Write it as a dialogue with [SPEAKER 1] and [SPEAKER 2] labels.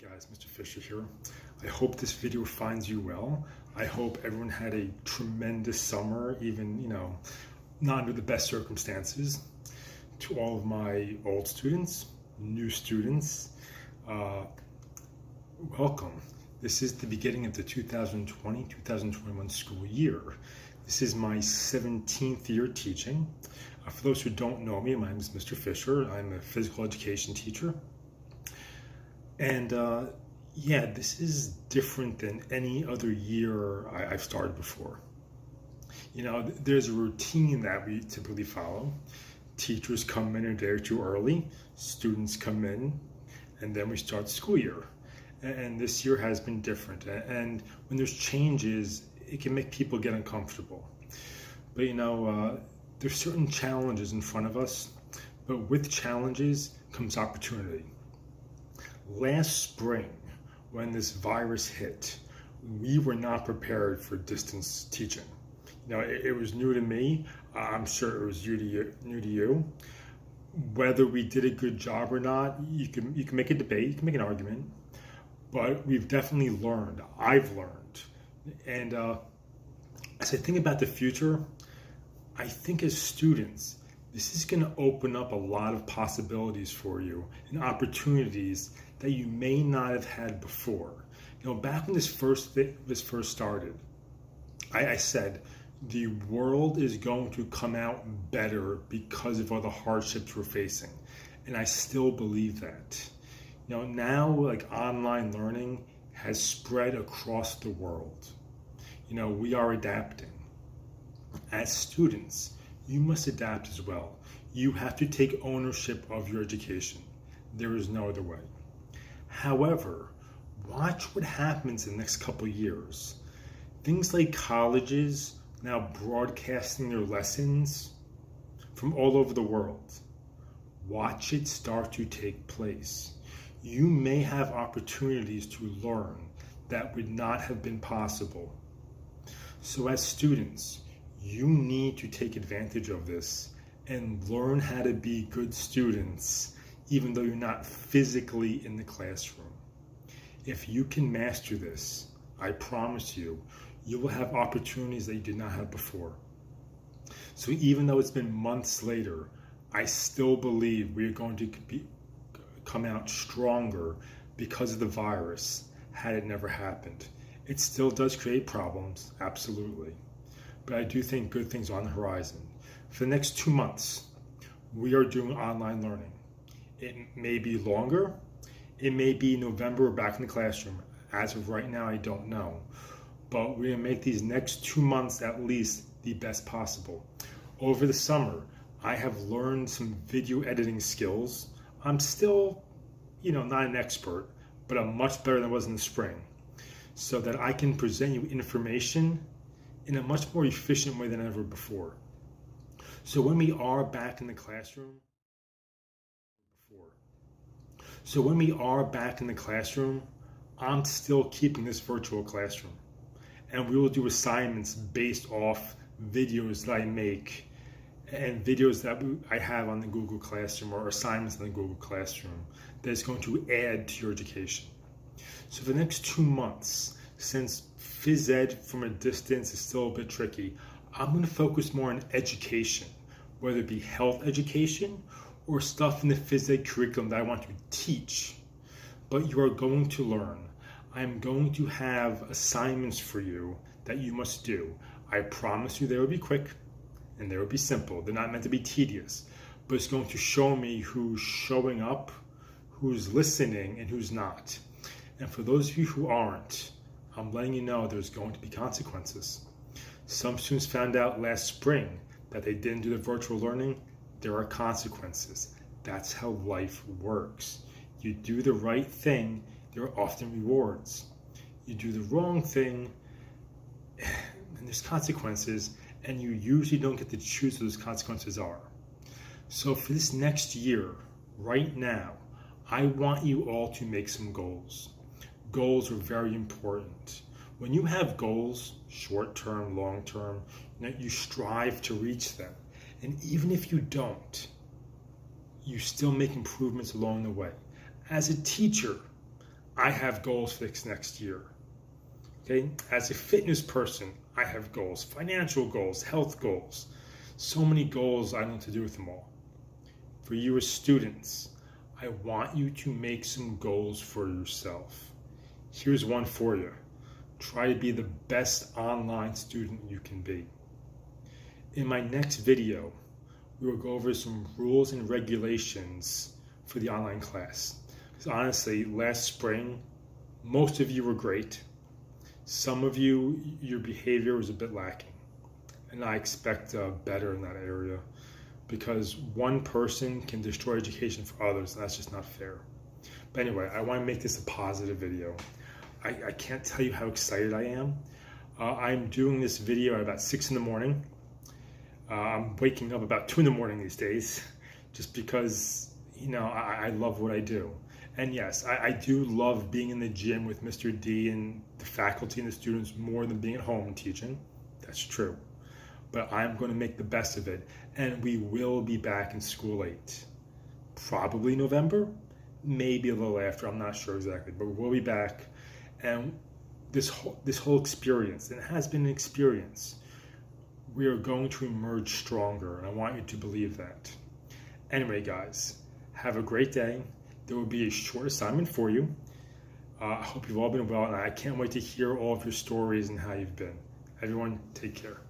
[SPEAKER 1] Guys, Mr. Fisher here. I hope this video finds you well. I hope everyone had a tremendous summer, even, not under the best circumstances. To all of my old students, new students, welcome. This is the beginning of the 2020-2021 school year. This is my 17th year teaching. For those who don't know me, my name is Mr. Fisher. I'm a physical education teacher. And this is different than any other year I've started before. There's a routine that we typically follow. Teachers come in a day or two early, students come in, and then we start the school year. And this year has been different. And when there's changes, it can make people get uncomfortable. But there's certain challenges in front of us, but with challenges comes opportunity. Last spring, when this virus hit, we were not prepared for distance teaching. It was new to me. I'm sure it was new to you. Whether we did a good job or not, you can make a debate, you can make an argument, but we've definitely learned. I've learned. And as I think about the future, I think as students, this is going to open up a lot of possibilities for you and opportunities that you may not have had before. Back when this first started, I said the world is going to come out better because of all the hardships we're facing, and I still believe that. Now like online learning has spread across the world. We are adapting. As students, you must adapt as well. You have to take ownership of your education. There is no other way. However, watch what happens in the next couple of years. Things like colleges now broadcasting their lessons from all over the world. Watch it start to take place. You may have opportunities to learn that would not have been possible. So as students, you need to take advantage of this and learn how to be good students, even though you're not physically in the classroom. If you can master this, I promise you, you will have opportunities that you did not have before. So even though it's been months later, I still believe we are going to come out stronger because of the virus, had it never happened. It still does create problems, absolutely. But I do think good things are on the horizon. For the next 2 months, we are doing online learning. It may be longer. It may be November or back in the classroom. As of right now, I don't know. But we're gonna make these next 2 months at least the best possible. Over the summer, I have learned some video editing skills. I'm still, not an expert, but I'm much better than I was in the spring, so that I can present you information in a much more efficient way than ever before. So when we are back in the classroom, I'm still keeping this virtual classroom. And we will do assignments based off videos that I make and videos that I have on the Google Classroom, or assignments in the Google Classroom that's going to add to your education. So for the next 2 months, since phys ed from a distance is still a bit tricky, I'm going to focus more on education, whether it be health education or stuff in the phys ed curriculum that I want to teach. But you are going to learn. I'm going to have assignments for you that you must do. I promise you they will be quick and they will be simple. They're not meant to be tedious, but it's going to show me who's showing up, who's listening, and who's not. And for those of you who aren't, I'm letting you know there's going to be consequences. Some students found out last spring that they didn't do the virtual learning. There are consequences. That's how life works. You do the right thing, there are often rewards. You do the wrong thing, and there's consequences, and you usually don't get to choose what those consequences are. So for this next year, right now, I want you all to make some goals. Goals are very important. When you have goals, short-term, long-term, you strive to reach them. And even if you don't, you still make improvements along the way. As a teacher, I have goals for this next year. Okay, as a fitness person, I have goals, financial goals, health goals. So many goals, I don't know what to do with them all. For you as students, I want you to make some goals for yourself. Here's one for you. Try to be the best online student you can be. In my next video, we will go over some rules and regulations for the online class. Because honestly, last spring, most of you were great. Some of you, your behavior was a bit lacking. And I expect better in that area, because one person can destroy education for others, and that's just not fair. But anyway, I want to make this a positive video. I can't tell you how excited I am. I'm doing this video at about 6 in the morning. I'm waking up about 2 in the morning these days, just because, I love what I do. And yes, I do love being in the gym with Mr. D and the faculty and the students more than being at home and teaching. That's true. But I'm going to make the best of it. And we will be back in school late. Probably November, maybe a little after, I'm not sure exactly, but we'll be back. And this whole experience, and it has been an experience, we are going to emerge stronger, and I want you to believe that. Anyway, guys, have a great day. There will be a short assignment for you. I hope you've all been well, and I can't wait to hear all of your stories and how you've been. Everyone, take care.